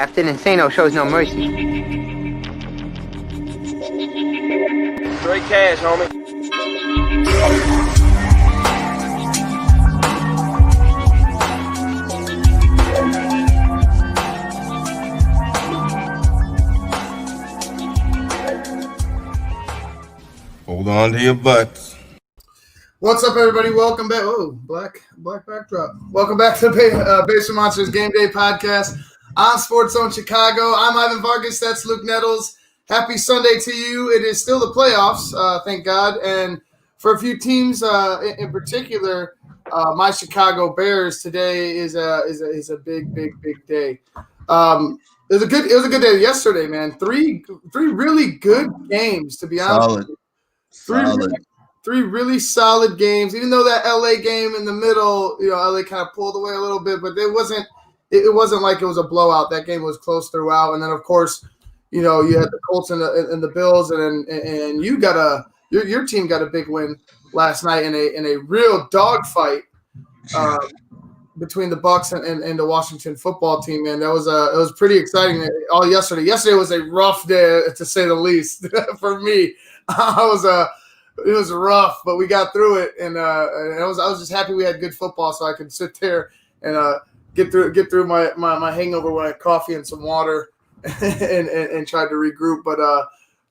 Captain Insano shows no mercy. Straight cash, homie. Hold on to your butts. What's up, everybody? Welcome back. Oh, black backdrop. Welcome back to the Basement Monsters Game Day Podcast on SportsZone Chicago. I'm Ivan Vargas. That's Luke Nettles. Happy Sunday to you. It is still the playoffs, thank God. And for a few teams in particular, my Chicago Bears today is a big day. It was a good day yesterday, man. Three really good games, to be honest. Three really solid games. Even though that LA game in the middle, LA kind of pulled away a little bit, but it wasn't like it was a blowout. That game was close throughout. And then of course, you had the Colts and the Bills, and you got your team got a big win last night in a real dogfight between the Bucs and the Washington football team. Man, it was pretty exciting all yesterday. Yesterday was a rough day, to say the least, for me. It was rough, but we got through it, and I was just happy we had good football, so I could sit there and get through my hangover with coffee and some water, and try to regroup. But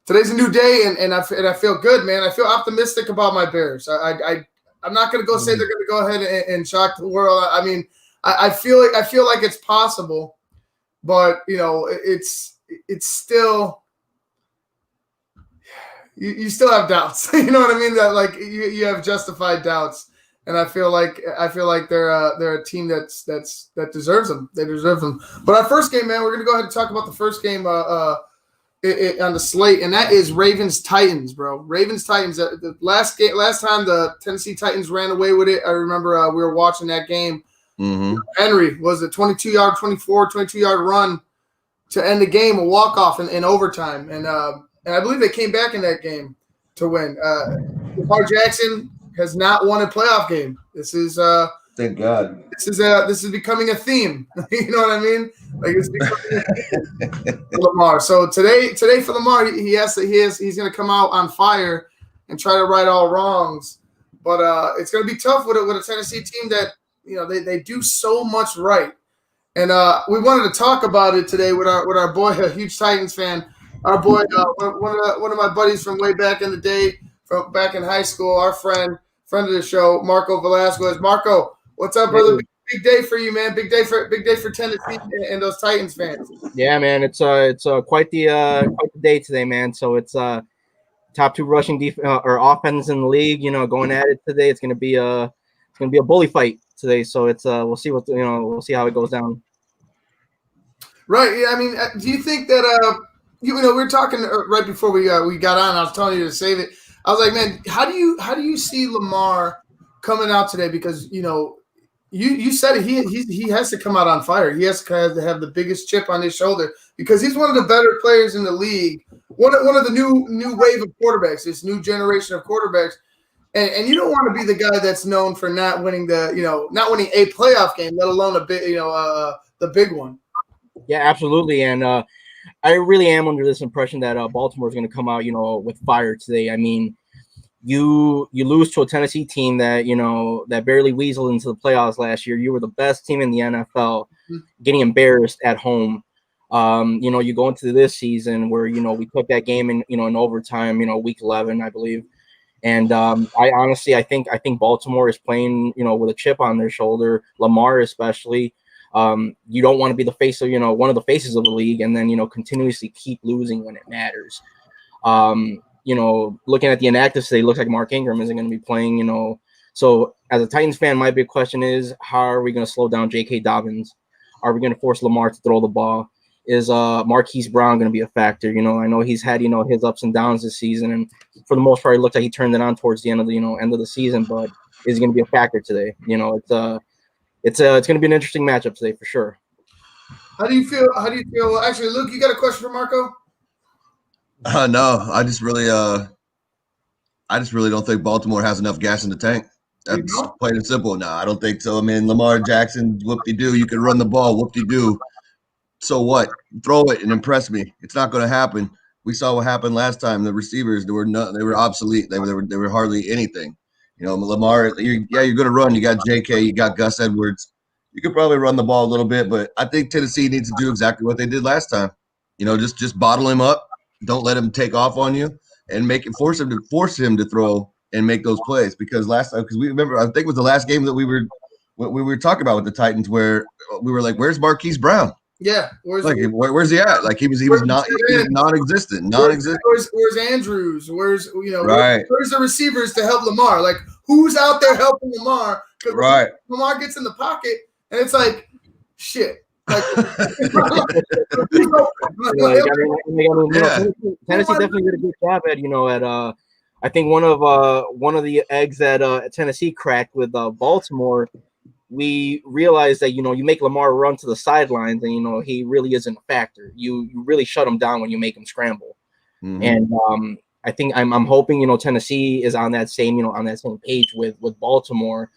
today's a new day, and I feel good, man. I feel optimistic about my Bears. I'm not going to go say they're going to go ahead and shock the world. I mean, I feel like it's possible, but it's still. You still have doubts, you know what I mean? That like you have justified doubts, and I feel like they're a team that deserves them. They deserve them. But our first game, man, we're gonna go ahead and talk about the first game on the slate, and that is Ravens-Titans, bro. Ravens-Titans. The last time the Tennessee Titans ran away with it, I remember we were watching that game. Mm-hmm. Henry was a 22-yard run to end the game, a walk-off in overtime, and I believe they came back in that game to win. Lamar Jackson has not won a playoff game. This is thank God. This is becoming a theme. You know what I mean? Like it's becoming a theme for Lamar. So today for Lamar, he's going to come out on fire and try to right all wrongs. But it's going to be tough with a Tennessee team that they do so much right. And we wanted to talk about it today with our boy, a huge Titans fan. Our boy, one of my buddies from way back in the day, from back in high school, our friend of the show, Marco Velasquez. Marco, what's up, brother? Big day for you, man. Big day for Tennessee and those Titans fans. Yeah, man. It's quite the day today, man. So it's top two rushing or offense in the league. Going at it today. It's gonna be a bully fight today. So it's we'll see we'll see how it goes down. Right. Yeah. I mean, do you think that we were talking right before we got on. I was telling you to save it. I was like, man, how do you see Lamar coming out today? Because you said it. He has to come out on fire. He has to have the biggest chip on his shoulder because he's one of the better players in the league. One of the new wave of quarterbacks. This new generation of quarterbacks. And you don't want to be the guy that's known for not winning not winning a playoff game, let alone a big the big one. Yeah, absolutely. And I really am under this impression that Baltimore is going to come out, with fire today. I mean, you lose to a Tennessee team that that barely weaseled into the playoffs last year. You were the best team in the NFL, getting embarrassed at home. You go into this season where we took that game in overtime. Week 11, I believe. And I think Baltimore is playing with a chip on their shoulder. Lamar especially. You don't want to be the face of, one of the faces of the league and then, continuously keep losing when it matters. Looking at the inactives today, it looks like Mark Ingram isn't going to be playing, So as a Titans fan, my big question is, how are we going to slow down J.K. Dobbins? Are we going to force Lamar to throw the ball? Is Marquise Brown going to be a factor? I know he's had, his ups and downs this season. And for the most part, it looked like he turned it on towards the end of the season. But is he going to be a factor today? It's going to be an interesting matchup today for sure. How do you feel? Well, actually, Luke, you got a question for Marco? No, I just really don't think Baltimore has enough gas in the tank. That's plain and simple. No, I don't think so. I mean, Lamar Jackson, whoop-de-doo. You can run the ball, whoop-de-doo. so what? Throw it and impress me. It's not going to happen. We saw what happened last time. The receivers, they were obsolete. They were hardly anything. You know, Lamar, you're going to run. You got J.K., you got Gus Edwards. You could probably run the ball a little bit, but I think Tennessee needs to do exactly what they did last time. You know, just bottle him up. Don't let him take off on you, and force him to throw and make those plays. Because last time, because we remember, I think it was the last game that we were talking about with the Titans, where we were like, "Where's Marquise Brown?" Yeah, where's he at? Like he was non-existent. Where's Andrews? Where's right? Where's the receivers to help Lamar? Like who's out there helping Lamar? Because right. Lamar gets in the pocket and it's like shit. Like, Tennessee definitely did a good job at I think one of the eggs that Tennessee cracked with Baltimore. We realized that you make Lamar run to the sidelines and he really isn't a factor. You really shut him down when you make him scramble. Mm-hmm. And I think I'm hoping Tennessee is on that same page with Baltimore.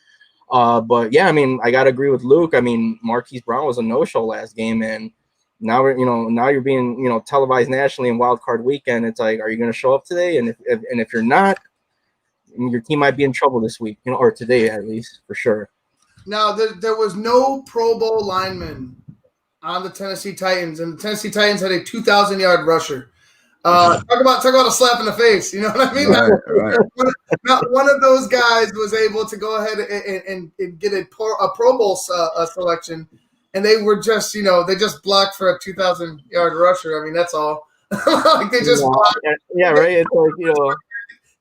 But yeah, I mean, I gotta agree with Luke. I mean, Marquise Brown was a no-show last game, and now you're being televised nationally in Wild Card Weekend. It's like, are you going to show up today? And if you're not, your team might be in trouble this week, or today at least for sure. Now there was no Pro Bowl lineman on the Tennessee Titans, and the Tennessee Titans had a 2,000-yard rusher. Talk about a slap in the face. You know what I mean? Right. One of those guys was able to go ahead and get a Pro Bowl selection, and they were just, they just blocked for a 2,000-yard rusher. I mean, that's all. Like they just blocked. Yeah, right. It's like,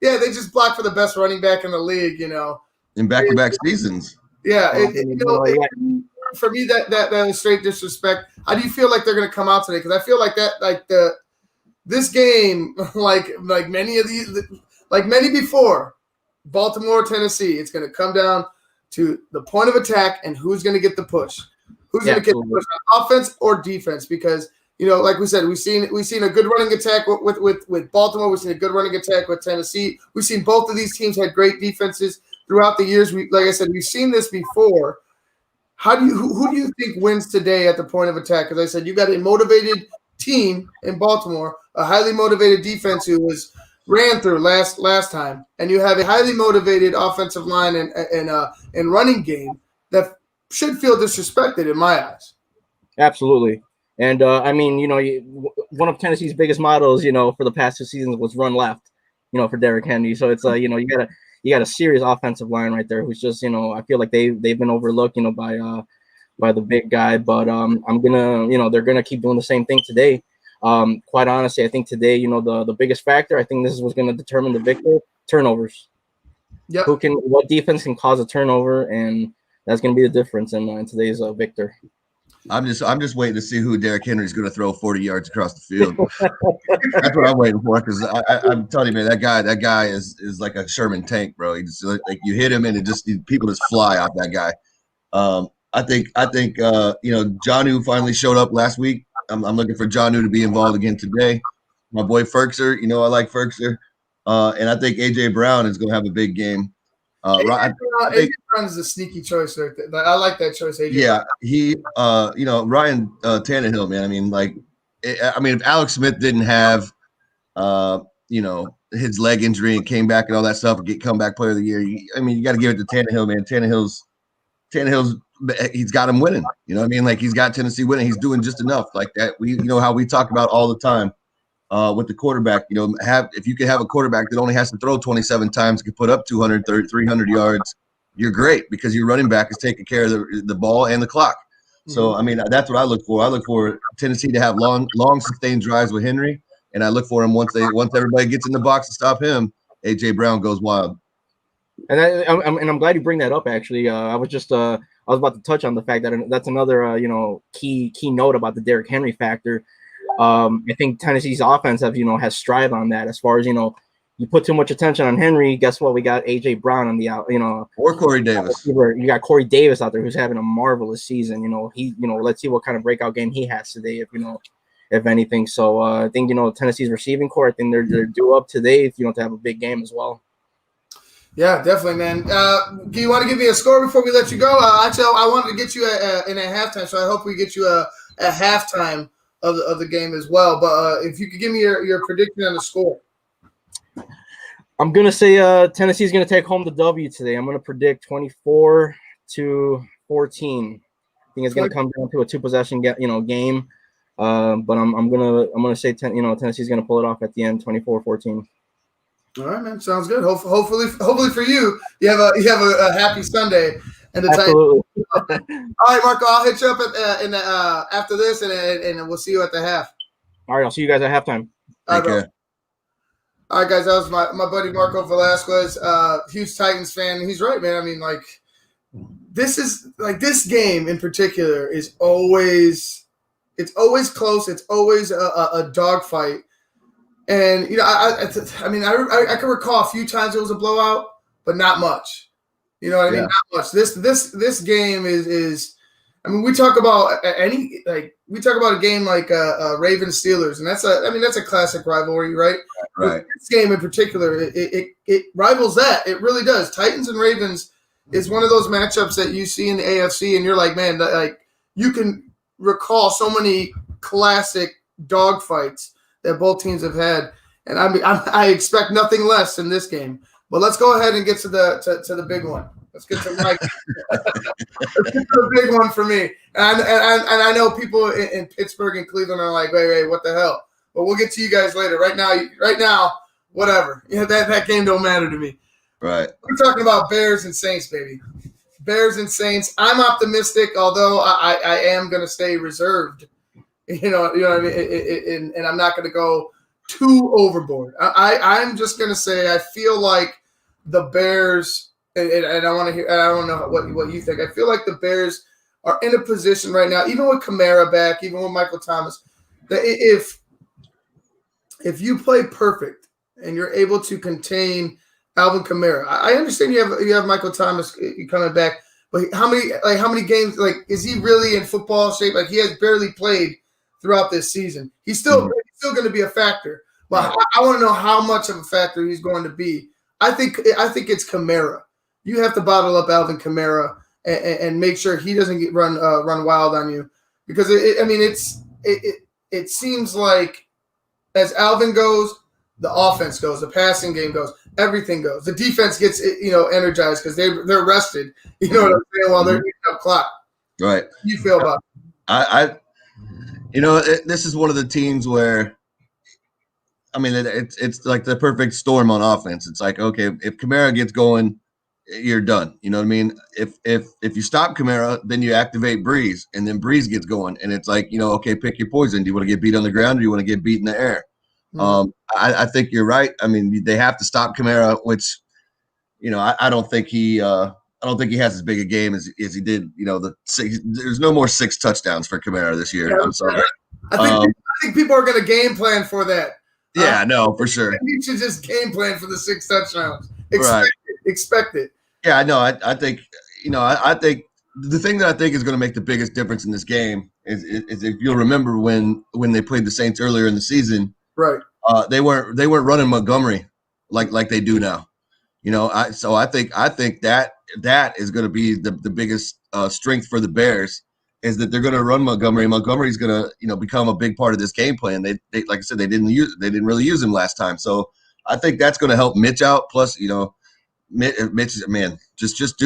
yeah, they just blocked for the best running back in the league. In back-to-back seasons. Yeah, for me that is straight disrespect. How do you feel like they're going to come out today? Because I feel like this game, like many before, Baltimore, Tennessee, it's going to come down to the point of attack and who's going to get the push. Who's going to get the push on offense or defense? Because like we said, we've seen a good running attack with Baltimore. We've seen a good running attack with Tennessee. We've seen both of these teams had great defenses throughout the years. Like I said, we've seen this before. Who do you think wins today at the point of attack? Because I said you got a motivated team in Baltimore, a highly motivated defense who was ran through last time, and you have a highly motivated offensive line and running game that should feel disrespected in my eyes. Absolutely. And I mean, one of Tennessee's biggest mottos, for the past 2 seasons was run left, for Derrick Henry. So it's you got a serious offensive line right there who's just, I feel like they've been overlooked, by the big guy. But they're gonna keep doing the same thing today. Quite honestly, I think today, the biggest factor, I think this is what's gonna determine the victor: turnovers. Yeah. What defense can cause a turnover, and that's gonna be the difference in today's victor. I'm just waiting to see who Derrick Henry is going to throw 40 yards across the field. That's what I'm waiting for, because I'm telling you, man, that guy is like a Sherman tank, bro. He just like you hit him and people just fly off that guy. I think Jonnu finally showed up last week. I'm looking for Jonnu to be involved again today. My boy Ferkser, I like Ferkser, and I think AJ Brown is going to have a big game. AJ Brown is a sneaky choice right there. I like that choice, AJ. Yeah, he, Ryan Tannehill, man. I mean, if Alex Smith didn't have, his leg injury and came back and all that stuff, and get comeback player of the year, you got to give it to Tannehill, man. Tannehill's, he's got him winning. You know what I mean? Like he's got Tennessee winning. He's doing just enough like that. We, how we talk about all the time. With the quarterback, if you can have a quarterback that only has to throw 27 times, can put up 200, 300 yards, you're great, because your running back is taking care of the ball and the clock. Mm-hmm. So, that's what I look for. I look for Tennessee to have long sustained drives with Henry, and I look for him once everybody gets in the box to stop him, AJ Brown goes wild. And I'm glad you bring that up. Actually, I was about to touch on the fact that that's another key note about the Derrick Henry factor. I think Tennessee's offense has strived on that, as far as you put too much attention on Henry. Guess what? We got AJ Brown on the out, or Corey Davis. You got Corey Davis out there who's having a marvelous season. Let's see what kind of breakout game he has today, if anything. So I think Tennessee's receiving core, I think they're due up today, to have a big game as well. Yeah, definitely, man. Do you want to give me a score before we let you go? Actually, I wanted to get you in at halftime, so I hope we get you at halftime of the game as well. But if you could give me your prediction on the score. I'm going to say Tennessee's going to take home the W today. I'm going to predict 24-14. I think it's going to come down to a 2-possession game. But I'm gonna say Tennessee's gonna pull it off at the end, 24-14. All right, man, sounds good. Hopefully for you, you have a happy Sunday and the Absolutely. All right, Marco, I'll hit you up after this, and we'll see you at the half. All right, I'll see you guys at halftime. All right, bro. All right, guys, that was my buddy Marco Velasquez, huge Titans fan. He's right, man. I mean, like this game in particular is always. It's always close. It's always a dogfight. And, I can recall a few times it was a blowout, but not much. You know what I mean? Not much. This game is we talk about a game like Ravens Steelers, and that's a classic rivalry, right? Right. This game in particular, it rivals that. It really does. Titans and Ravens is one of those matchups that you see in the AFC, and you're like, man, like you can recall so many classic dogfights that both teams have had, and I expect nothing less in this game. But let's go ahead and get to the big one. Let's get to Mike. Let's get to the big one for me. And I know people in Pittsburgh and Cleveland are like, wait, what the hell? But we'll get to you guys later. Right now, whatever. That game don't matter to me. Right. We're talking about Bears and Saints, baby. Bears and Saints. I'm optimistic, although I am going to stay reserved. You know what I mean? And I'm not going to go too overboard. I'm just going to say I feel like the Bears, and I want to hear. I don't know what you think. I feel like the Bears are in a position right now, even with Kamara back, even with Michael Thomas, that if you play perfect and you're able to contain Alvin Kamara. I understand you have Michael Thomas coming back, but how many games, like, is he really in football shape? Like, he has barely played throughout this season. He's still going to be a factor, but I want to know how much of a factor he's going to be. I think it's Kamara. You have to bottle up Alvin Kamara and make sure he doesn't get run wild on you, because it seems like as Alvin goes, the offense goes, the passing game goes, everything goes. The defense gets energized because they're rested. You know what I'm saying? While they're eating up clock. Right. How do you feel about it? This is one of the teams where, it's like the perfect storm on offense. It's like, okay, if Kamara gets going, you're done. You know what I mean? If you stop Kamara, then you activate Breeze, and then Breeze gets going, and it's like, okay, pick your poison. Do you want to get beat on the ground, or do you want to get beat in the air? I think you're right. I mean, they have to stop Kamara, which, I don't think he has as big a game as he did. There's no more 6 touchdowns for Kamara this year. I'm sorry. I think people are going to game plan for that. Yeah, no, for sure. You should just game plan for the 6 touchdowns. Expect it. Yeah, no, I think I think the thing that I think is going to make the biggest difference in this game is if you'll remember when they played the Saints earlier in the season. Right. They weren't running Montgomery like they do now. I think that is going to be the biggest strength for the Bears, is that they're going to run Montgomery. Montgomery's going to become a big part of this game plan. They like I said, they didn't really use him last time. So I think that's going to help Mitch out. Plus, Mitch, man, just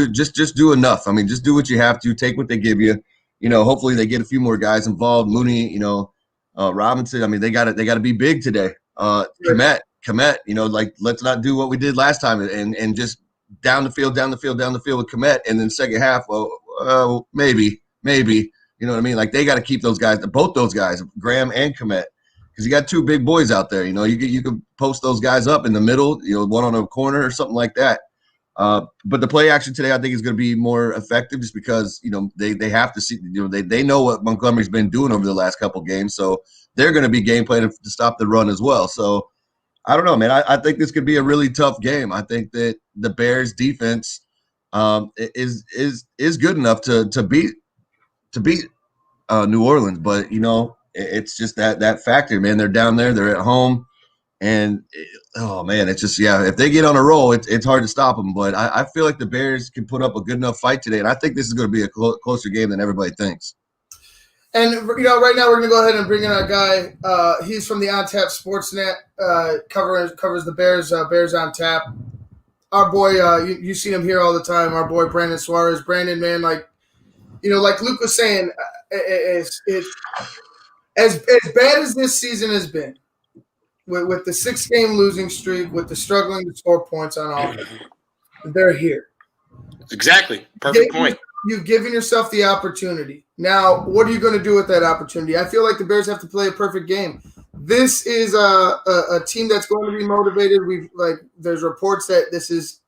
do enough. I mean, just do what you have to. Take what they give you. Hopefully they get a few more guys involved. Mooney, Robinson. I mean, they got to be big today. Komet, let's not do what we did last time and just down the field with Komet, and then second half, maybe, you know what I mean? Like, they got to keep those guys, both those guys, Graham and Komet, because you got 2 big boys out there. You could post those guys up in the middle, one on a corner or something like that. But the play action today, I think, is going to be more effective, just because they have to see, they know what Montgomery's been doing over the last couple games, so they're going to be game planning to stop the run as well. So I don't know, man. I think this could be a really tough game. I think that the Bears defense is good enough to beat New Orleans, but it's just that factor, man. They're down there, they're at home. And, oh, man, it's just, if they get on a roll, it's hard to stop them. But I feel like the Bears can put up a good enough fight today, and I think this is going to be a closer game than everybody thinks. And, right now we're going to go ahead and bring in our guy. He's from the On Tap Sportsnet, covers the Bears, Bears On Tap. Our boy, you see him here all the time, our boy Brandon Suarez. Brandon, man, like Luke was saying, it's as bad as this season has been, with the 6-game losing streak, with the struggling to score points on offense, they're here. Exactly. Perfect point. You've given yourself the opportunity. Now, what are you going to do with that opportunity? I feel like the Bears have to play a perfect game. This is a team that's going to be motivated. There's reports that this is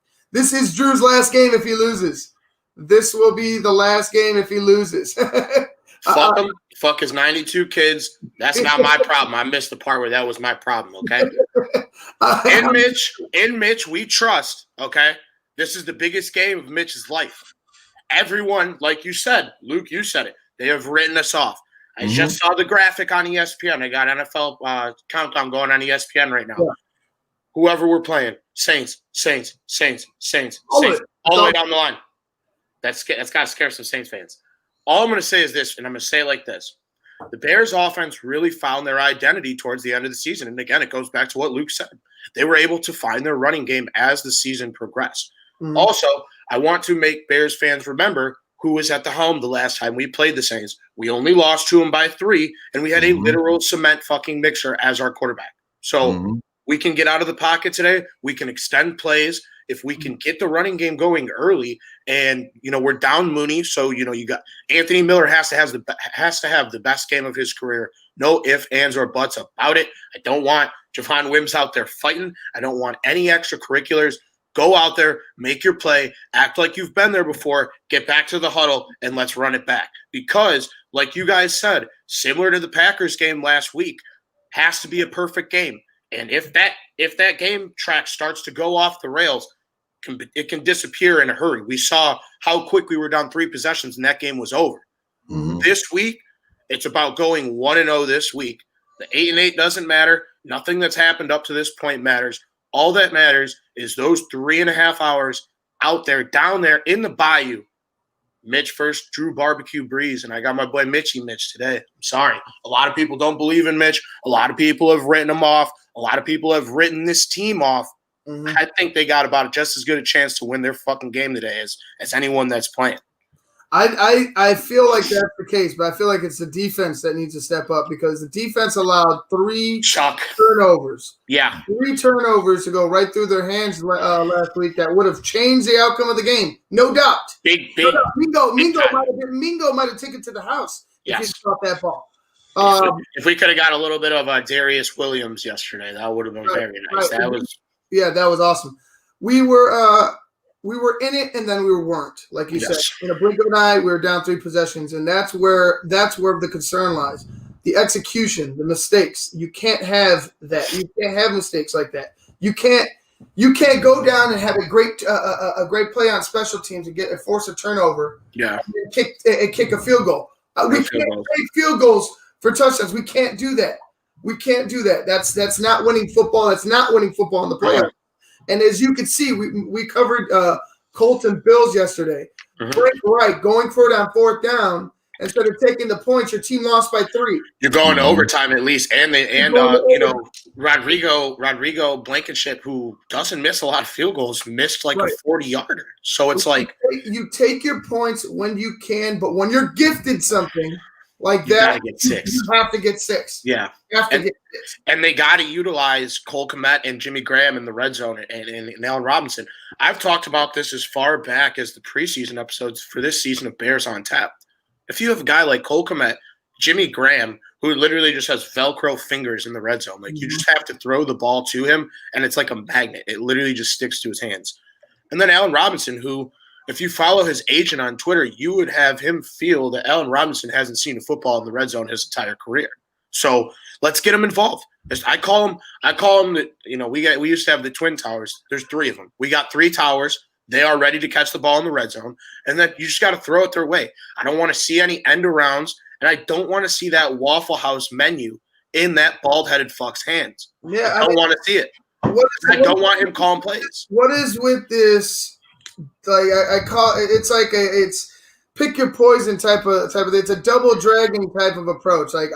Drew's last game if he loses. This will be the last game if he loses. Fuck him. Fuck his 92 kids. That's not my problem. I missed the part where that was my problem, okay? In Mitch, we trust, okay? This is the biggest game of Mitch's life. Everyone, like you said, Luke, you said it. They have written us off. I just saw the graphic on ESPN. I got NFL countdown going on ESPN right now. Yeah. Whoever we're playing, Saints, all the way down the line. That's got to scare some Saints fans. All I'm going to say is this, and I'm going to say it like this. The Bears offense really found their identity towards the end of the season. And again, it goes back to what Luke said. They were able to find their running game as the season progressed. Also, I want to make Bears fans remember who was at the helm the last time we played the Saints. We only lost to them by 3, and we had a literal cement fucking mixer as our quarterback. So we can get out of the pocket today. We can extend plays. If we can get the running game going early, and we're down Mooney, so you got Anthony Miller has to have the best game of his career. No ifs, ands, or buts about it. I don't want Javon Wims out there fighting. I don't want any extracurriculars. Go out there, make your play, act like you've been there before, get back to the huddle, and let's run it back. Because, like you guys said, similar to the Packers game last week, has to be a perfect game. And if that game track starts to go off the rails, it can disappear in a hurry. We saw how quick we were down 3 possessions, and that game was over. This week, it's about going 1-0 this week. The 8-8 doesn't matter. Nothing that's happened up to this point matters. All that matters is those 3.5 hours out there, down there in the bayou. Mitch first drew barbecue breeze, and I got my boy Mitch today. I'm sorry. A lot of people don't believe in Mitch. A lot of people have written him off. A lot of people have written this team off. I think they got about just as good a chance to win their fucking game today as anyone that's playing. I feel like that's the case, but I feel like it's the defense that needs to step up because the defense allowed 3 turnovers. Yeah. 3 turnovers to go right through their hands last week that would have changed the outcome of the game. No doubt. Big. Mingo might have taken it to the house if he caught that ball. If we could have got a little bit of Darius Williams yesterday, that would have been very nice. That was awesome. We were in it, and then we weren't. Like you said, in a blink of an eye, we were down 3 possessions, and that's where the concern lies. The execution, the mistakes. You can't have that. You can't have mistakes like that. You can't go down and have a great play on special teams and force a turnover. Yeah. And kick a field goal. We can't take field goals for touchdowns. We can't do that. We can't do that. That's not winning football. That's not winning football in the playoffs. And as you can see, we covered Colts and Bills yesterday. Right, going for it on 4th down instead of taking the points. Your team lost by 3. You're going to overtime at least, and Rodrigo Blankenship, who doesn't miss a lot of field goals, missed like a 40-yarder. So it's you take your points when you can, but when you're gifted something like that, you have to get 6. Yeah. You have to get 6. And they got to utilize Cole Kmet and Jimmy Graham in the red zone and Allen Robinson. I've talked about this as far back as the preseason episodes for this season of Bears on Tap. If you have a guy like Cole Kmet, Jimmy Graham, who literally just has Velcro fingers in the red zone, you just have to throw the ball to him, and it's like a magnet. It literally just sticks to his hands. And then Allen Robinson, who – if you follow his agent on Twitter, you would have him feel that Allen Robinson hasn't seen a football in the red zone his entire career. So let's get him involved. I call him that, we used to have the twin towers. There's 3 of them. We got 3 towers. They are ready to catch the ball in the red zone. And then you just got to throw it their way. I don't want to see any end arounds, and I don't want to see that Waffle House menu in that bald-headed fuck's hands. Yeah, I don't want to see it. I don't want him calling plays. What is with this? Like I call it, it's pick your poison type of. It's a double dragon type of approach. Like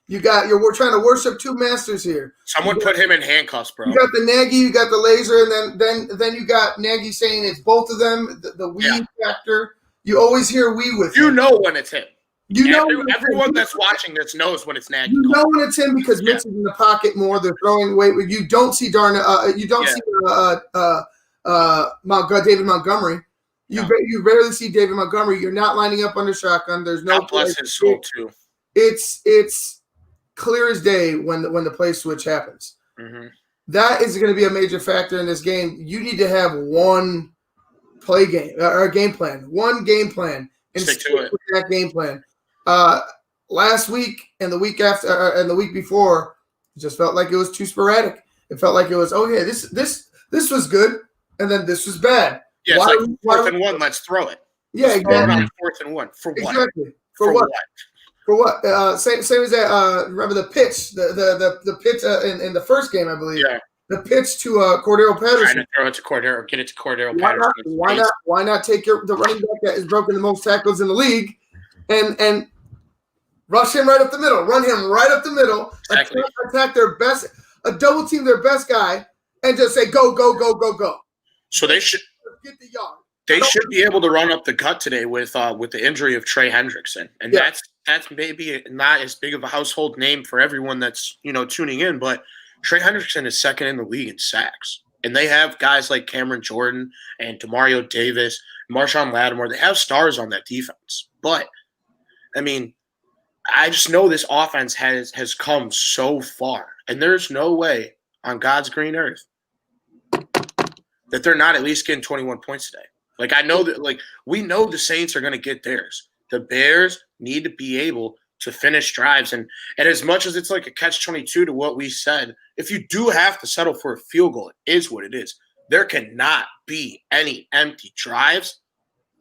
we're trying to worship two masters here. Someone put him in handcuffs, bro. You got the Nagy, you got the laser, and then you got Nagy saying it's both of them. The we factor. You always hear we with you him. know when it's him. You know everyone that's watching this knows when it's Nagy. You know when it's him because Mitch is in the pocket more. They're throwing weight. You don't see Darnell. You don't see David Montgomery. You rarely see David Montgomery. You're not lining up under shotgun. There's no. God bless his soul too. It's clear as day when the play switch happens. Mm-hmm. That is going to be a major factor in this game. You need to have one play game or game plan, one game plan, and stick to it. With that game plan. Last week and the week after and the week before, it just felt like it was too sporadic. It felt like it was this was good, and then this was bad. Yeah, it's like fourth and one. Let's throw it. Yeah, exactly. Fourth and one for what? Exactly. For what? For what? Same as that. Remember the pitch, the pitch in the first game, I believe. Yeah. The pitch to Cordero Patterson. Trying to throw it to Cordero, get it to Cordero Patterson. Why not take the running back that has broken the most tackles in the league, and rush him right up the middle, run him right up the middle, exactly. attack their best, double team their best guy, and just say go go go go go. So they should get the yard. They should be able to run up the gut today with the injury of Trey Hendrickson, and that's maybe not as big of a household name for everyone that's tuning in, but Trey Hendrickson is second in the league in sacks, and they have guys like Cameron Jordan and Demario Davis, Marshawn Lattimore. They have stars on that defense, but I mean, I just know this offense has come so far, and there's no way on God's green earth that they're not at least getting 21 points today. Like, I know that, we know the Saints are going to get theirs. The Bears need to be able to finish drives. And as much as it's like a catch-22 to what we said, if you do have to settle for a field goal, it is what it is. There cannot be any empty drives.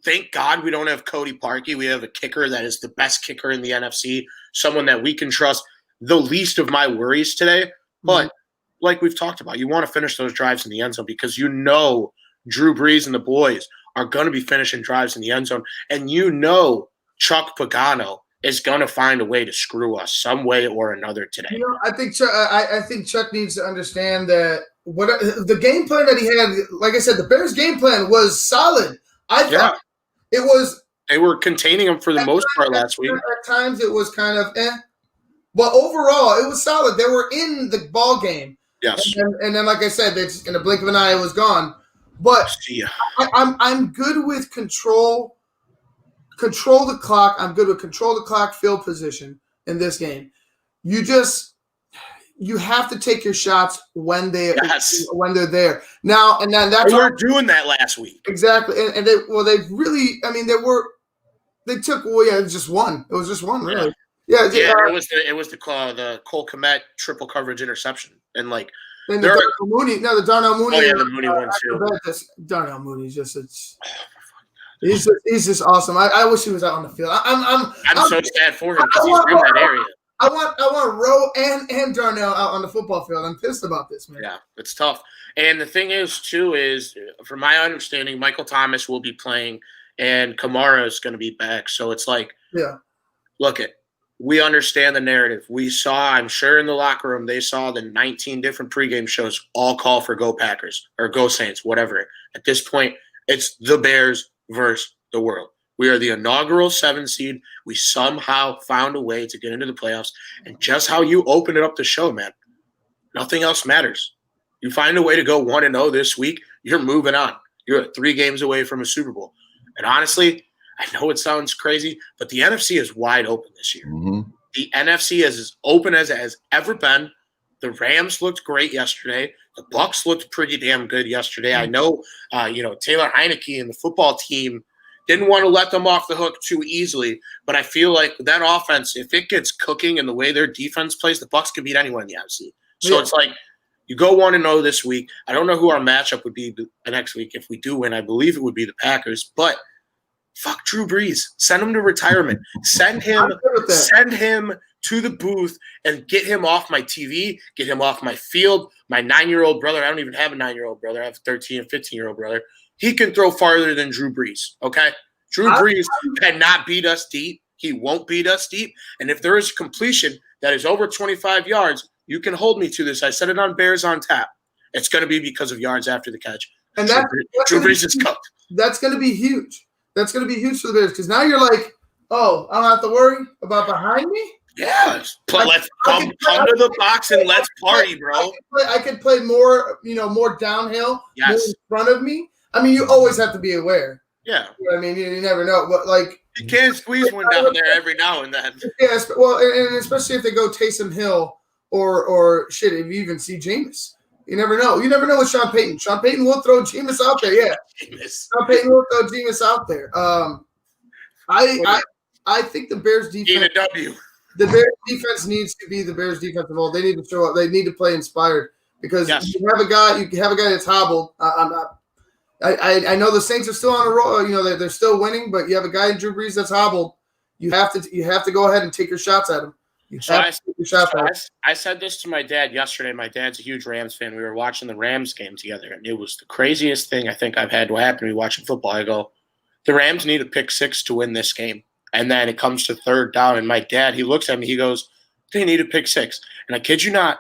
Thank God we don't have Cody Parkey. We have a kicker that is the best kicker in the NFC, someone that we can trust. The least of my worries today. But like we've talked about, you want to finish those drives in the end zone because Drew Brees and the boys are going to be finishing drives in the end zone. And Chuck Pagano is going to find a way to screw us some way or another today. I think Chuck needs to understand that the game plan that he had, like I said, the Bears' game plan was solid. I thought it was. They were containing him for the most part last week. At times it was kind of but overall it was solid. They were in the ball game. Yes. And then, like I said, in a blink of an eye, it was gone. But I'm good with control the clock. I'm good with control the clock, field position in this game. You have to take your shots when they're there. Now that's we're doing that last week. Exactly. And they really, I mean, they took it was just one. It was just one, really. Yeah. It was the Cole Kmet triple coverage interception. And the Darnell Mooney. No, the Darnell Mooney. Oh yeah, the Mooney one too. Darnell Mooney's he's just awesome. I wish he was out on the field. I'm so sad for him because he's from that area. I want Rowe and Darnell out on the football field. I'm pissed about this, man. Yeah, it's tough. And the thing is, too, from my understanding, Michael Thomas will be playing and Kamara is going to be back. So it's we understand the narrative. We saw, I'm sure in the locker room, they saw the 19 different pregame shows all call for Go Packers or Go Saints, whatever. At this point, it's the Bears versus the world. We are the inaugural 7 seed. We somehow found a way to get into the playoffs. And just how you open it up the show, man, nothing else matters. You find a way to go 1-0 this week, you're moving on. You're 3 games away from a Super Bowl. And honestly, I know it sounds crazy, but the NFC is wide open this year. Mm-hmm. The NFC is as open as it has ever been. The Rams looked great yesterday. The Bucs looked pretty damn good yesterday. I know, Taylor Heineke and the football team didn't want to let them off the hook too easily, but I feel like that offense, if it gets cooking in the way their defense plays, the Bucs can beat anyone in the NFC. So it's you go 1-0 this week. I don't know who our matchup would be the next week. If we do win, I believe it would be the Packers, but fuck Drew Brees. Send him to retirement. Send him to the booth and get him off my TV, get him off my field. My 9-year-old brother, I don't even have a 9-year-old brother. I have a 13 and 15-year-old brother. He can throw farther than Drew Brees, okay? Drew Brees cannot beat us deep. He won't beat us deep. And if there is a completion that is over 25 yards, you can hold me to this. I said it on Bears on Tap. It's going to be because of yards after the catch. And Drew Brees is cooked. That's going to be huge. That's going to be huge for the Bears because now you're like, oh, I don't have to worry about behind me? Yeah. Let's come to the box and let's party, bro. I could play more, more downhill, more in front of me. I mean, you always have to be aware. Yeah. I mean, you never know. But, like, you can squeeze one down there every now and then. Yes, well, and especially if they go Taysom Hill or shit, if you even see Jameis. You never know. You never know with Sean Payton. Sean Payton will throw Jameis out there. Yeah, Sean Payton will throw Jameis out there. I think the Bears defense. The Bears defense needs to be the Bears defense of all. They need to show up. They need to play inspired because you have a guy that's hobbled. I know the Saints are still on a roll. They're still winning, but you have a guy in Drew Brees that's hobbled. You have to go ahead and take your shots at him. I said this to my dad yesterday. My dad's a huge Rams fan. We were watching the Rams game together, and it was the craziest thing I think I've had to happen to me watching football. I go, the Rams need a pick six to win this game. And then it comes to third down, and my dad, he looks at me, he goes, they need a pick six. And I kid you not,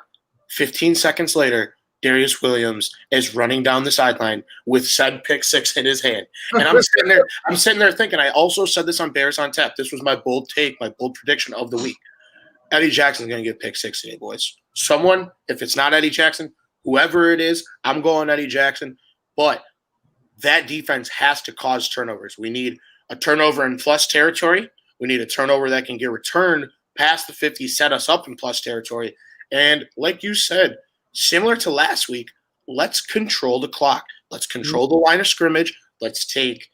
15 seconds later, Darius Williams is running down the sideline with said pick six in his hand. And I'm sitting there thinking, I also said this on Bears on Tap. This was my bold take, my bold prediction of the week. Eddie Jackson's going to get pick six today, boys. Someone, if it's not Eddie Jackson, whoever it is, I'm going Eddie Jackson. But that defense has to cause turnovers. We need a turnover in plus territory. We need a turnover that can get returned past the 50, set us up in plus territory. And like you said, similar to last week, let's control the clock. Let's control the line of scrimmage. Let's take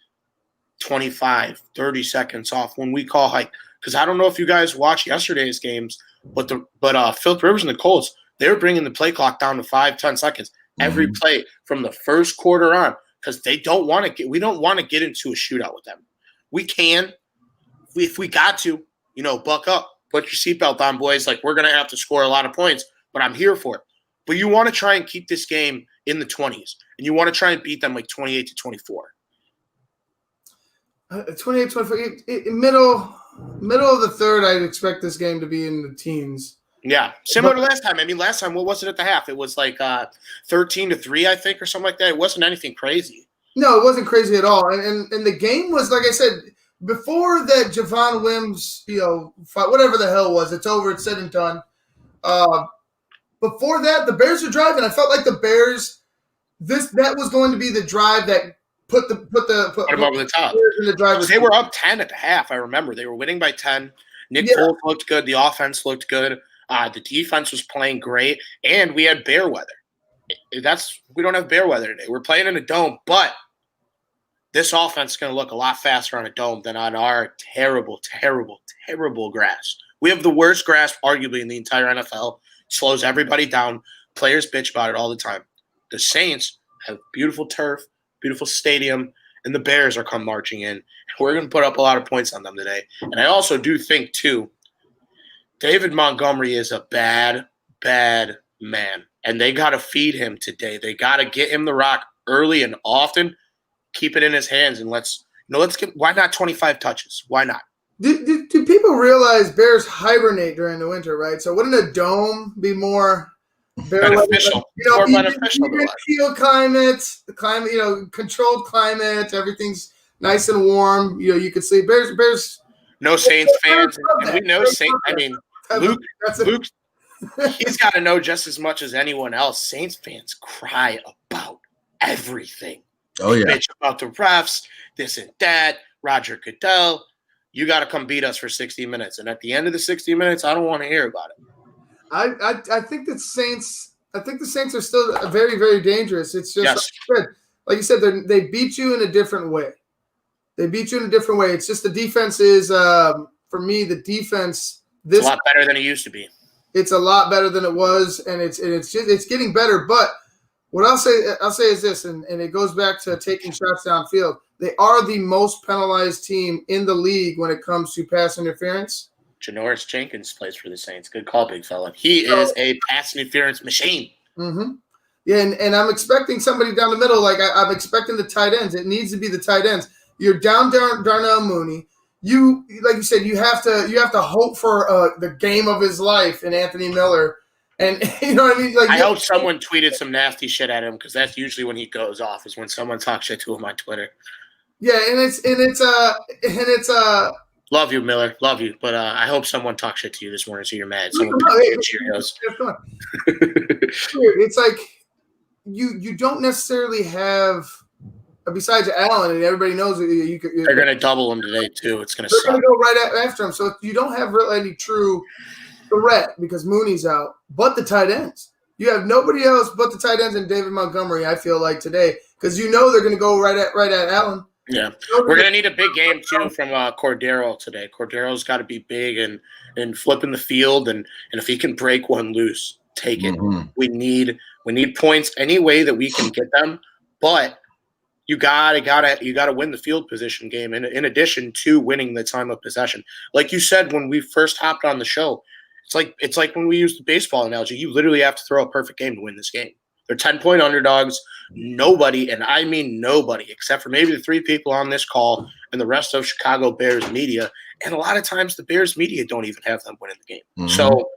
25, 30 seconds off when we call hike. Because I don't know if you guys watched yesterday's games, but Philip Rivers and the Colts, they were bringing the play clock down to 5-10 seconds every play from the first quarter on because we don't want to get into a shootout with them. We can, if we got to, buck up, put your seatbelt on, boys. Like, we're going to have to score a lot of points, but I'm here for it. But you want to try and keep this game in the 20s, and you want to try and beat them like 28-24. 28-24, middle of the third, I'd expect this game to be in the teens. Yeah, similar to last time. I mean, last time, what was it at the half? It was like 13-3, I think, or something like that. It wasn't anything crazy. No, it wasn't crazy at all. And the game was, like I said, before that Javon Wims, fight, whatever the hell was, it's over, it's said and done. Before that, the Bears were driving. I felt like the Bears, that was going to be the drive that put them over the top. They were up 10 at the half. I remember they were winning by 10. Nick Foles looked good. The offense looked good. The defense was playing great, and we had bear weather. We don't have bear weather today. We're playing in a dome, but this offense is going to look a lot faster on a dome than on our terrible, terrible, terrible grass. We have the worst grass, arguably, in the entire NFL. Slows everybody down. Players bitch about it all the time. The Saints have beautiful turf, beautiful stadium, and the Bears are come marching in. We're going to put up a lot of points on them today. And I also do think, too, David Montgomery is a bad, bad man. And they got to feed him today. They got to get him the rock early and often, keep it in his hands, and let's get – why not 25 touches? Why not? Do people realize bears hibernate during the winter, right? So wouldn't a dome be more beneficial? More beneficial. Even field climate, controlled climate, everything's nice and warm. You could sleep. Bears. No Saints fans, and we know Saints. I mean, Luke, he's got to know just as much as anyone else. Saints fans cry about everything. Oh yeah, bitch about the refs, this and that. Roger Goodell. You got to come beat us for 60 minutes. And at the end of the 60 minutes, I don't want to hear about it. I think the Saints are still very, very dangerous. It's just like you said, they beat you in a different way. It's just the defense is for me, the defense it's a lot better than it used to be. It's a lot better than it was, and it's getting better. But what I'll say is this, and it goes back to taking shots downfield. They are the most penalized team in the league when it comes to pass interference. Janoris Jenkins plays for the Saints. Good call, big fella. He is a pass interference machine. Mm-hmm. Yeah, and I'm expecting somebody down the middle. Like I'm expecting the tight ends. It needs to be the tight ends You're down Darnell Mooney. You, like you said, you have to hope for the game of his life in Anthony Miller. And you know what I mean? Like, I hope someone tweeted some nasty shit at him, because that's usually when he goes off, is when someone talks shit to him on Twitter. Yeah, and it's love you, Miller, love you, but I hope someone talks shit to you this morning so you're mad. Someone Cheerios. It's like you don't necessarily have. Besides Allen, and everybody knows they're going to double him today too. It's going to suck. They're going to go right after him. So you don't have really any true threat because Mooney's out, but the tight ends. You have nobody else but the tight ends and David Montgomery, I feel like, today, because they're going to go right at Allen. Yeah. We're going to need a big game too from Cordero today. Cordero's got to be big and flipping the field, and if he can break one loose, take it. Mm-hmm. We need points any way that we can get them, but you gotta win the field position game in addition to winning the time of possession. Like you said when we first hopped on the show, it's like when we used the baseball analogy. You literally have to throw a perfect game to win this game. They're 10-point underdogs. Nobody, and I mean nobody, except for maybe the 3 people on this call and the rest of Chicago Bears media, and a lot of times the Bears media don't even have them winning the game. Mm-hmm. So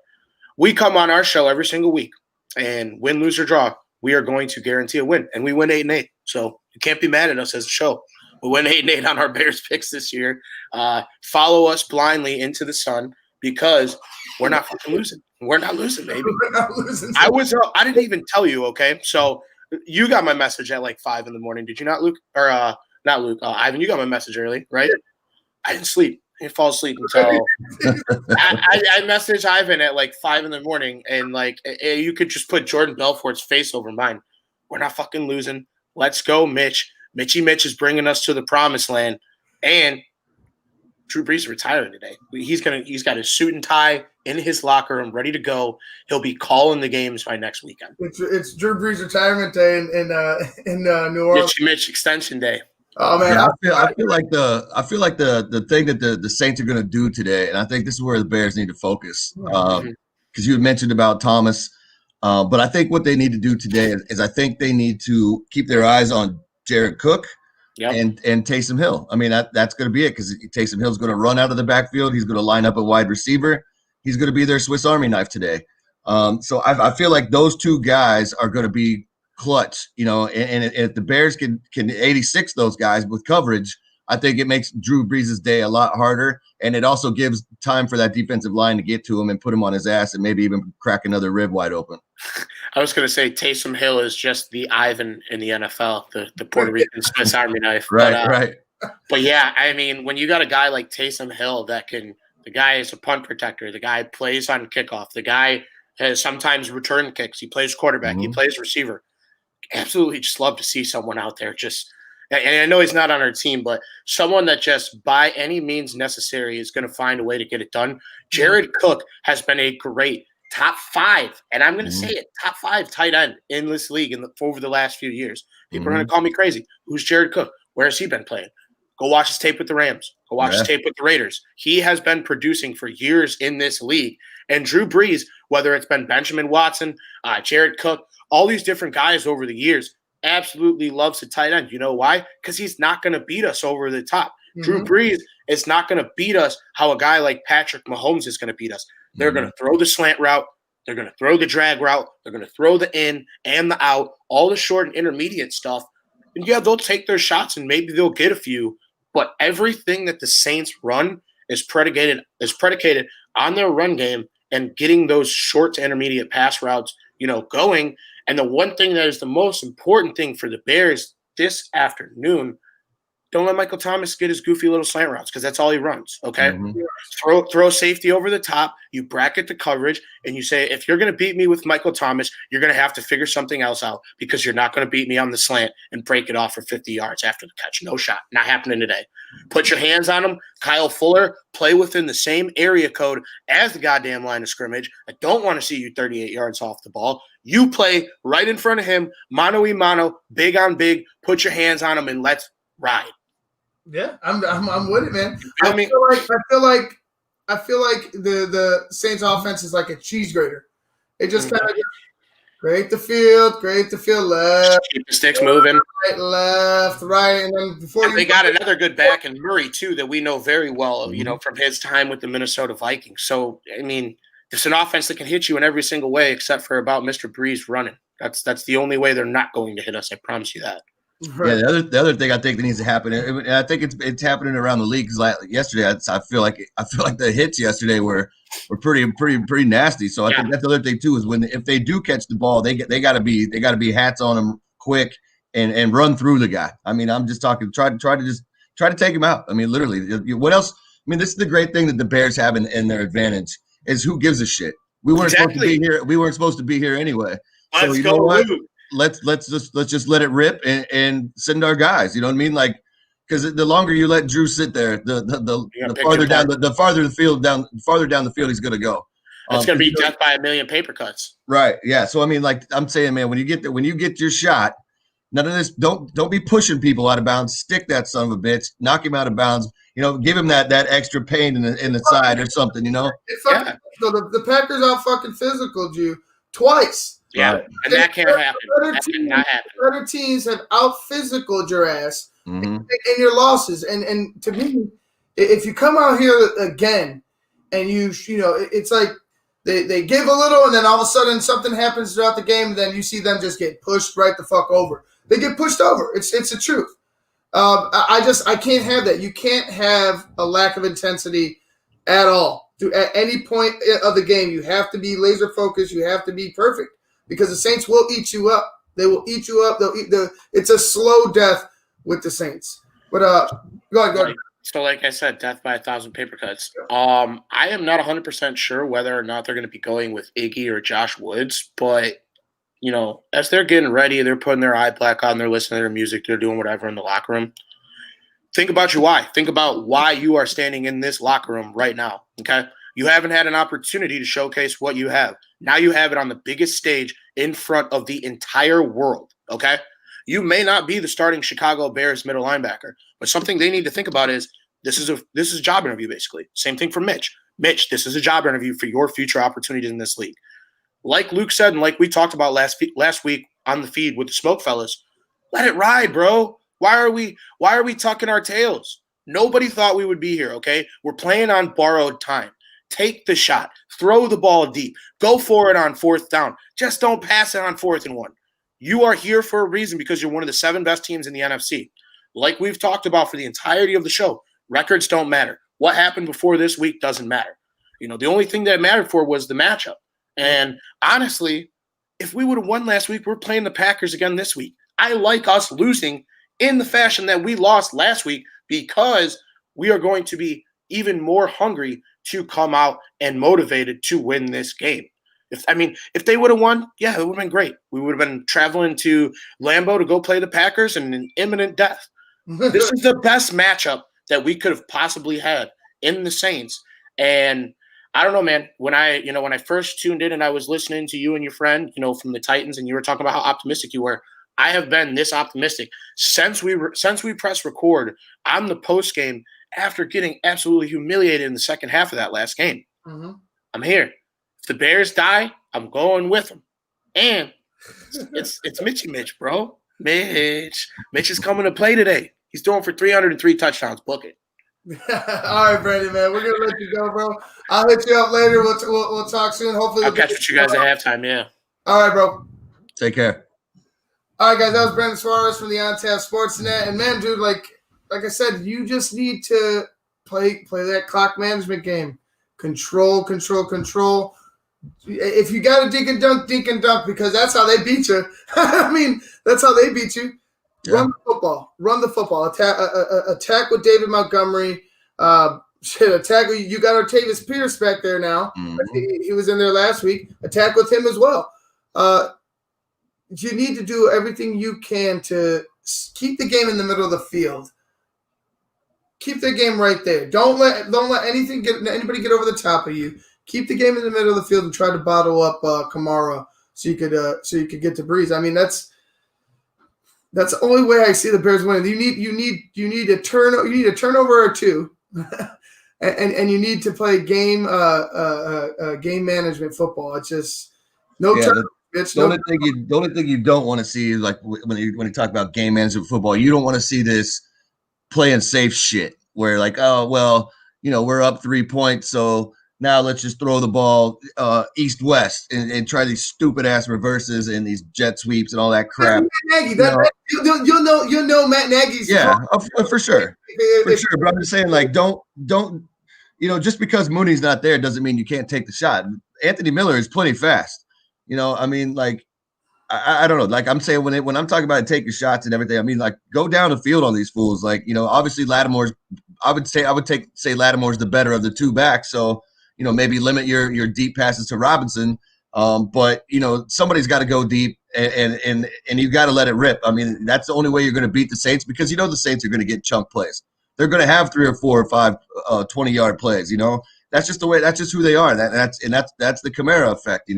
we come on our show every single week, and win, lose, or draw, we are going to guarantee a win, and we win 8-8. So you can't be mad at us as a show. We win 8-8 on our Bears picks this year. Follow us blindly into the sun, because we're not fucking losing. We're not losing, baby. We're not losing. I didn't even tell you, okay? So you got my message at like 5 in the morning. Did you not, Luke? Or not Luke. Ivan, you got my message early, right? I didn't sleep. I didn't fall asleep until I messaged Ivan at like 5 in the morning, and like you could just put Jordan Belfort's face over mine. We're not fucking losing. Let's go, Mitch. Mitch is bringing us to the promised land, and Drew Brees is retiring today. He's got his suit and tie in his locker room, ready to go. He'll be calling the games by next weekend. It's Drew Brees retirement day in New Orleans. Mitch extension day. Oh man, yeah, I feel like the thing that the Saints are going to do today, and I think this is where the Bears need to focus, because you had mentioned about Thomas, but I think what they need to do today is I think they need to keep their eyes on Jared Cook. Yep. And Taysom Hill. I mean, that's going to be it, because Taysom Hill's going to run out of the backfield. He's going to line up a wide receiver. He's going to be their Swiss Army knife today. So I feel like those 2 guys are going to be clutch, and if the Bears can 86 those guys with coverage, I think it makes Drew Brees' day a lot harder, and it also gives time for that defensive line to get to him and put him on his ass and maybe even crack another rib wide open. I was going to say Taysom Hill is just the Ivan in the NFL, the Puerto Rican Swiss Army knife. Right. But yeah, I mean, when you got a guy like Taysom Hill the guy is a punt protector, the guy plays on kickoff, the guy has sometimes return kicks, he plays quarterback, he plays receiver. Absolutely just love to see someone out there and I know he's not on our team, but someone that just by any means necessary is going to find a way to get it done. Jared Cook has been a great top 5, and I'm going to say it, top 5 tight end in this league over the last few years. People are going to call me crazy. Who's Jared Cook? Where has he been playing? Go watch his tape with the Rams. Go watch his tape with the Raiders. He has been producing for years in this league. And Drew Brees, whether it's been Benjamin Watson, Jared Cook, all these different guys over the years, absolutely loves a tight end. You know why? Because he's not going to beat us over the top. Drew Brees is not going to beat us how a guy like Patrick Mahomes is going to beat us. They're going to throw the slant route. They're going to throw the drag route. They're going to throw the in and the out, all the short and intermediate stuff. And yeah, they'll take their shots and maybe they'll get a few. But everything that the Saints run is predicated on their run game and getting those short to intermediate pass routes, going. And the one thing that is the most important thing for the Bears this afternoon, don't let Michael Thomas get his goofy little slant routes, because that's all he runs, okay? Throw safety over the top, you bracket the coverage, and you say, if you're going to beat me with Michael Thomas, you're going to have to figure something else out, because you're not going to beat me on the slant and break it off for 50 yards after the catch. No shot. Not happening today. Put your hands on him. Kyle Fuller, play within the same area code as the goddamn line of scrimmage. I don't want to see you 38 yards off the ball. You play right in front of him, mano-y-mano, big on big, put your hands on him, and let's ride. Yeah, I'm with it, man. I feel like the Saints offense is like a cheese grater. It just kind of Great to field left. Keep the sticks moving. Right, left, right, and then they got another good back in Murray too that we know very well, from his time with the Minnesota Vikings. So I mean, it's an offense that can hit you in every single way except for about Mr. Breeze running. That's the only way they're not going to hit us. I promise you that. Yeah, the other thing I think that needs to happen, and I think it's happening around the league. Because like yesterday, I feel like the hits yesterday were pretty nasty. So I think that's the other thing too is if they do catch the ball, they got to be hats on them quick and run through the guy. I mean, I'm just talking. Try to take him out. I mean, literally. What else? I mean, this is the great thing that the Bears have in their advantage is who gives a shit. We weren't supposed to be here. We weren't supposed to be here anyway. Let's go, what? Let's just let it rip and send our guys. You know what I mean? Like, because the longer you let Drew sit there, the farther down the field he's going to go. It's going to be death by a million paper cuts. Right. Yeah. So I mean, like I'm saying, man, when you get your shot, none of this. Don't be pushing people out of bounds. Stick that son of a bitch. Knock him out of bounds. Give him that extra pain in the side or something. So the Packers out fucking physical you twice. Yeah, right. And that can't happen. That cannot happen. Other teams have out physicaled your ass in your losses. And to me, if you come out here again and it's like they give a little and then all of a sudden something happens throughout the game and then you see them just get pushed right the fuck over. They get pushed over. It's the truth. I can't have that. You can't have a lack of intensity at all. At any point of the game, you have to be laser focused. You have to be perfect. Because the Saints will eat you up. They will eat you up. It's a slow death with the Saints. But go ahead. So, like I said, death by 1,000 paper cuts. I am not 100% sure whether or not they're going to be going with Iggy or Josh Woods. But, as they're getting ready, they're putting their eye black on, they're listening to their music, they're doing whatever in the locker room. Think about your why. Think about why you are standing in this locker room right now, okay? You haven't had an opportunity to showcase what you have. Now you have it on the biggest stage in front of the entire world, okay? You may not be the starting Chicago Bears middle linebacker, but something they need to think about is this is a job interview, basically. Same thing for Mitch. Mitch, this is a job interview for your future opportunities in this league. Like Luke said, and like we talked about last week on the feed with the Smoke Fellas, let it ride, bro. Why are we tucking our tails? Nobody thought we would be here, okay? We're playing on borrowed time. Take the shot. Throw the ball deep. Go for it on 4th down. Just don't pass it on 4th and 1. You are here for a reason because you're one of the 7 best teams in the NFC. Like we've talked about for the entirety of the show, records don't matter. What happened before this week doesn't matter. The only thing that mattered for was the matchup. And honestly, if we would have won last week, we're playing the Packers again this week. I like us losing in the fashion that we lost last week because we are going to be even more hungry to come out and motivated to win this game. If they would have won, yeah, it would have been great. We would have been traveling to Lambeau to go play the Packers and an imminent death. This is the best matchup that we could have possibly had in the Saints. And I don't know, man, when I first tuned in and I was listening to you and your friend, from the Titans, and you were talking about how optimistic you were, I have been this optimistic since we pressed record on the post game after getting absolutely humiliated in the second half of that last game. Mm-hmm. I'm here. If the Bears die, I'm going with them. And it's Mitchy Mitch, bro. Mitch is coming to play today. He's throwing for 303 touchdowns. Book it. All right, Brandon, man. We're gonna let you go, bro. I'll hit you up later. We'll talk soon. Hopefully, I'll catch you guys at halftime. Yeah. All right, bro. Take care. All right, guys. That was Brandon Suarez from the On Tap Sportsnet. And man, dude, like I said, you just need to play that clock management game. Control. If you got to dink and dunk, because that's how they beat you. That's how they beat you. Yeah. Run the football. Attack with David Montgomery. Attack. You got Artavis Pierce back there now. Mm-hmm. He was in there last week. Attack with him as well. You need to do everything you can to keep the game in the middle of the field. Keep the game right there. Don't let anybody get over the top of you. Keep the game in the middle of the field and try to bottle up Kamara so you could get to Breeze. That's the only way I see the Bears winning. You need a turnover or two, and you need to play game management football. It's just no turnovers. Bitch, The only thing you don't want to see is like when you talk about game management football, you don't want to see this playing safe shit where like, oh well, we're up 3 points, so now let's just throw the ball east-west and try these stupid ass reverses and these jet sweeps and all that crap. Matt Nagy, you'll know Matt Nagy's for sure. But I'm just saying, like, don't just because Mooney's not there doesn't mean you can't take the shot. Anthony Miller is plenty fast. I mean, like, I don't know. Like I'm saying, when I'm talking about taking shots and everything, I mean, like, go down the field on these fools. Like, obviously Lattimore's. I would say Lattimore's the better of the two backs. So maybe limit your deep passes to Robinson. But somebody's got to go deep and you got to let it rip. I mean, that's the only way you're going to beat the Saints, because the Saints are going to get chunk plays. They're going to have 3 or 4 or 5 20-yard plays. That's just the way. That's just who they are. That's the Kamara effect.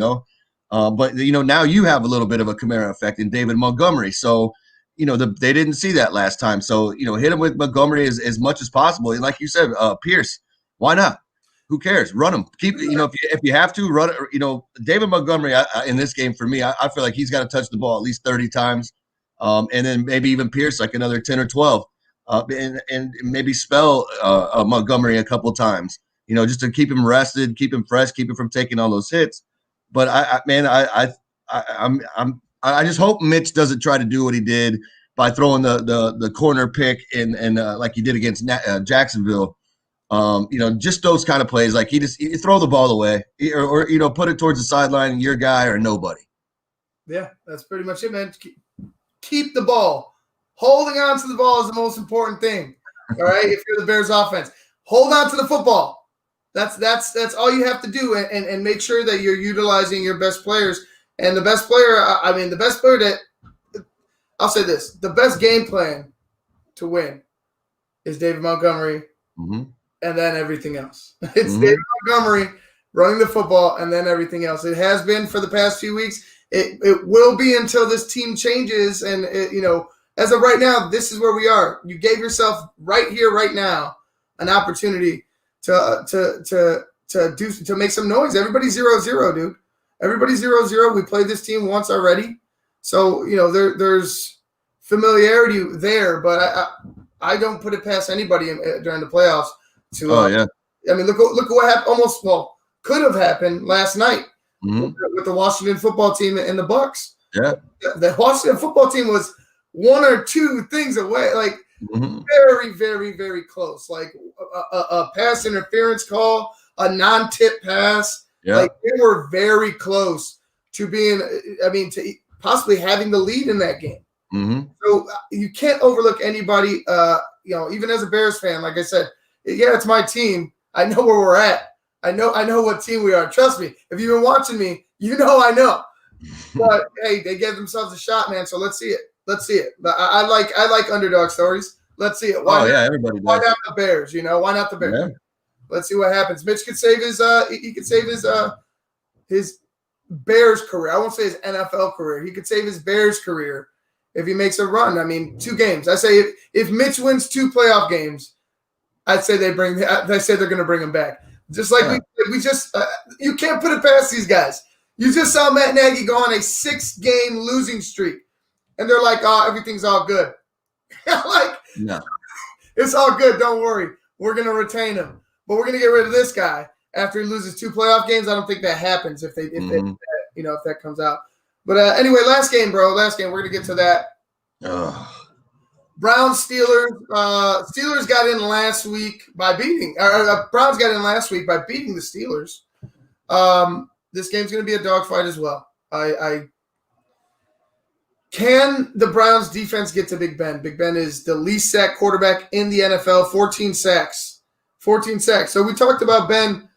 But now you have a little bit of a Kamara effect in David Montgomery. So they didn't see that last time. So hit him with Montgomery as much as possible. And like you said, Pierce, why not? Who cares? Run him. Keep if you have to run it. David Montgomery in this game for me, I feel like he's got to touch the ball at least 30 times, and then maybe even Pierce like another 10 or 12, and maybe spell Montgomery a couple times. Just to keep him rested, keep him fresh, keep him from taking all those hits. But I just hope Mitch doesn't try to do what he did by throwing the corner pick and like he did against Jacksonville. Just those kind of plays, like you throw the ball away or put it towards the sideline, your guy or nobody. Yeah, that's pretty much it, man. Keep the ball. Holding on to the ball is the most important thing. All right, if you're the Bears offense, hold on to the football. That's all you have to do, and make sure that you're utilizing your best players. And the best player, I'll say this: the best game plan to win is David Montgomery. Mm-hmm. And then everything else. It's David Montgomery running the football and then everything else. It has been for the past few weeks. It will be until this team changes. And, as of right now, this is where we are. You gave yourself right here, right now, an opportunity to make some noise. Everybody's 0-0, dude. Everybody's 0-0. We played this team once already. So, there's familiarity there. But I don't put it past anybody during the playoffs. I mean, look at what happened. Could have happened last night with the Washington football team and the Bucks. Yeah, the Washington football team was 1 or 2 things away, like very, very, very close. Like a pass interference call, a non-tip pass. Yeah. Like they were very close to being. I mean, to possibly having the lead in that game. Mm-hmm. So you can't overlook anybody. Even as a Bears fan, like I said. Yeah, it's my team. I know where we're at. I know what team we are. Trust me. If you've been watching me, I know. But hey, they gave themselves a shot, man. So let's see it. But I like underdog stories. Let's see it. Everybody does. Why not the Bears? Why not the Bears? Yeah. Let's see what happens. Mitch could save his Bears career. I won't say his NFL career. He could save his Bears career if he makes a run. I mean, 2 games. I say if Mitch wins 2 playoff games, I'd say they're going to bring him back. Just like we just you can't put it past these guys. You just saw Matt Nagy go on a 6-game losing streak, and they're like, "Oh, everything's all good." No, it's all good. Don't worry, we're going to retain him, but we're going to get rid of this guy after he loses 2 playoff games. I don't think that happens if that comes out. But anyway, last game, bro. We're going to get to that. Browns Steelers. Steelers got in last week by beating. Browns got in last week by beating the Steelers. This game's going to be a dogfight as well. Can the Browns defense get to Big Ben? Big Ben is the least sacked quarterback in the NFL. 14 sacks. So we talked about Ben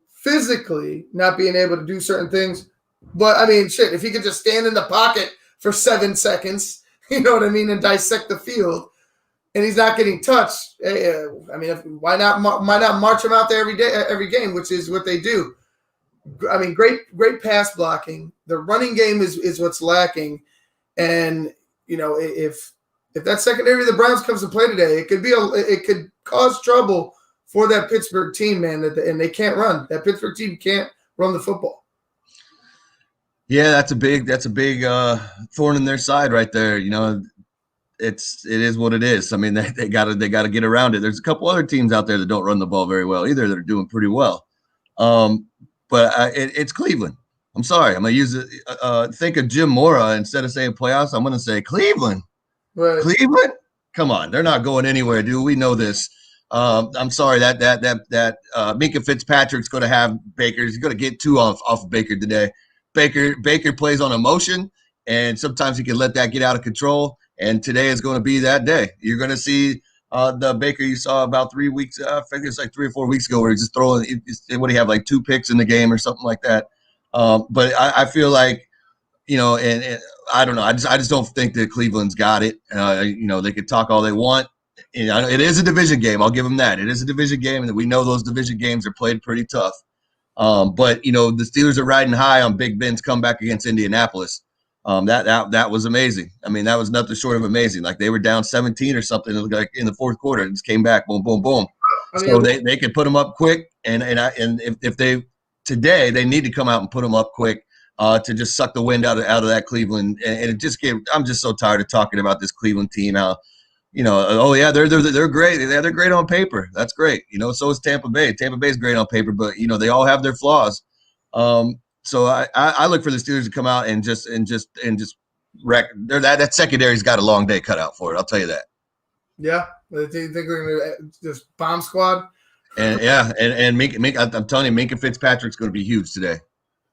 physically not being able to do certain things, but I mean, shit, if he could just stand in the pocket for 7 seconds. You know what I mean, and dissect the field, and he's not getting touched. I mean, why not march him out there every game, which is what they do. I mean, great pass blocking. The running game is what's lacking, and if that secondary of the Browns comes to play today, it could cause trouble for that Pittsburgh team, man. And they can't run. That Pittsburgh team can't run the football. Yeah, that's a big thorn in their side right there. You know, it is what it is. I mean, they gotta get around it. There's a couple other teams out there that don't run the ball very well either that are doing pretty well. But it's Cleveland. I'm sorry. I'm gonna use it. Think of Jim Mora instead of saying playoffs. I'm gonna say Cleveland. Right. Cleveland. Come on, they're not going anywhere, dude. We know this. I'm sorry that Minka Fitzpatrick's going to have Baker. He's going to get 2 off of Baker today. Baker plays on emotion, and sometimes he can let that get out of control. And today is going to be that day. You're going to see the Baker you saw about 3 weeks. I think it's like 3 or 4 weeks ago, where he's just throwing. What do you have, like 2 picks in the game or something like that? But I feel like, you know, and I don't know. I just don't think that Cleveland's got it. You know, they could talk all they want. You know, it is a division game. I'll give them that. It is a division game, and we know those division games are played pretty tough. But you know, the Steelers are riding high on Big Ben's comeback against Indianapolis. That was amazing. I mean, that was nothing short of amazing. Like, they were down 17 or something, like in the fourth quarter, and just came back, boom, boom, boom. So they could put them up quick, and if they today they need to come out and put them up quick to just suck the wind out of that Cleveland. And it just gave. I'm just so tired of talking about this Cleveland team. How, you know, oh yeah, they're great. They're great on paper. That's great. You know, so is Tampa Bay. Tampa Bay's great on paper, but you know, they all have their flaws. So I look for the Steelers to come out and just wreck. That secondary's got a long day cut out for it. I'll tell you that. Yeah, do you think we're gonna just bomb squad? And yeah, and I'm telling you, Minka Fitzpatrick's going to be huge today.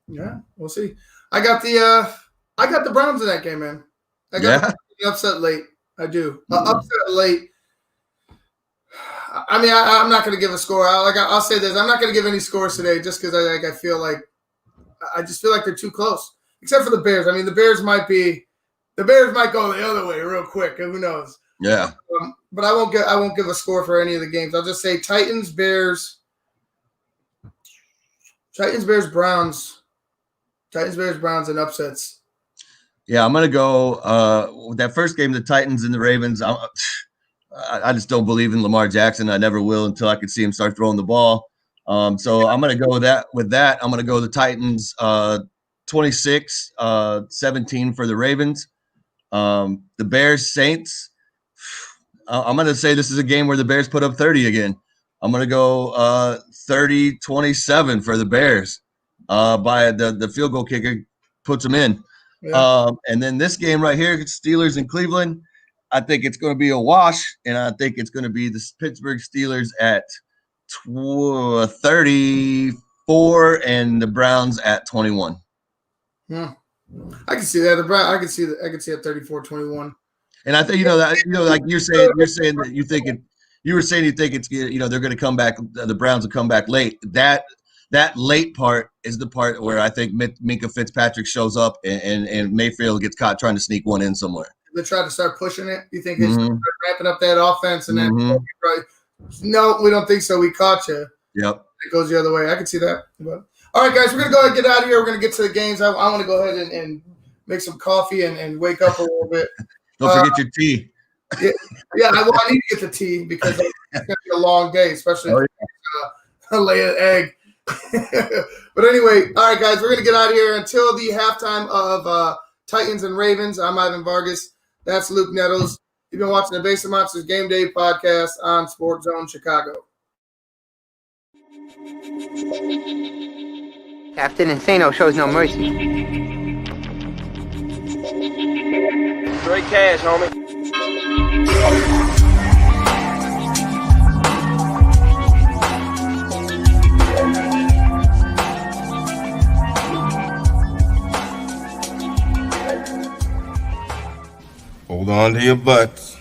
Yeah, we'll see. I got the Browns in that game, man. I got the upset late. I do. Upset late. I mean, I'm not going to give a score. I'll say this. I'm not going to give any scores today just because I just feel like they're too close. Except for the Bears. I mean, the Bears might go the other way real quick. Who knows? Yeah. But I won't give a score for any of the games. I'll just say Titans, Browns. Titans, Bears, Browns, and upsets. Yeah, I'm going to go that first game, the Titans and the Ravens. I just don't believe in Lamar Jackson. I never will until I can see him start throwing the ball. So I'm going to go with that. I'm going to go the Titans 26-17 for the Ravens. The Bears, Saints. I'm going to say this is a game where the Bears put up 30 again. I'm going to go 30-27 for the Bears. By the field goal kicker puts them in. Yeah. And then this game right here, Steelers in Cleveland, I think it's going to be a wash, and I think it's going to be the Pittsburgh Steelers at 34 and the Browns at 21. I can see that. I can see that 34-21. And I think, like you're saying that you think it. You were saying you think it's, they're going to come back. The Browns will come back late. That late part is the part where I think Minka Fitzpatrick shows up and Mayfield gets caught trying to sneak one in somewhere. They try to start pushing it. You think they start ramping up that offense and then no, we don't think so. We caught you. Yep. It goes the other way. I can see that. But, all right, guys, we're going to go ahead and get out of here. We're going to get to the games. I want to go ahead and make some coffee and wake up a little bit. Don't forget your tea. I need to get the tea because it's going to be a long day, especially lay an egg. But anyway, all right, guys, we're going to get out of here until the halftime of Titans and Ravens. I'm Ivan Vargas. That's Luke Nettles. You've been watching the Basic Monsters Game Day podcast on SportsZone Chicago. Captain Insano shows no mercy. Straight cash, homie. Hold on to your butts.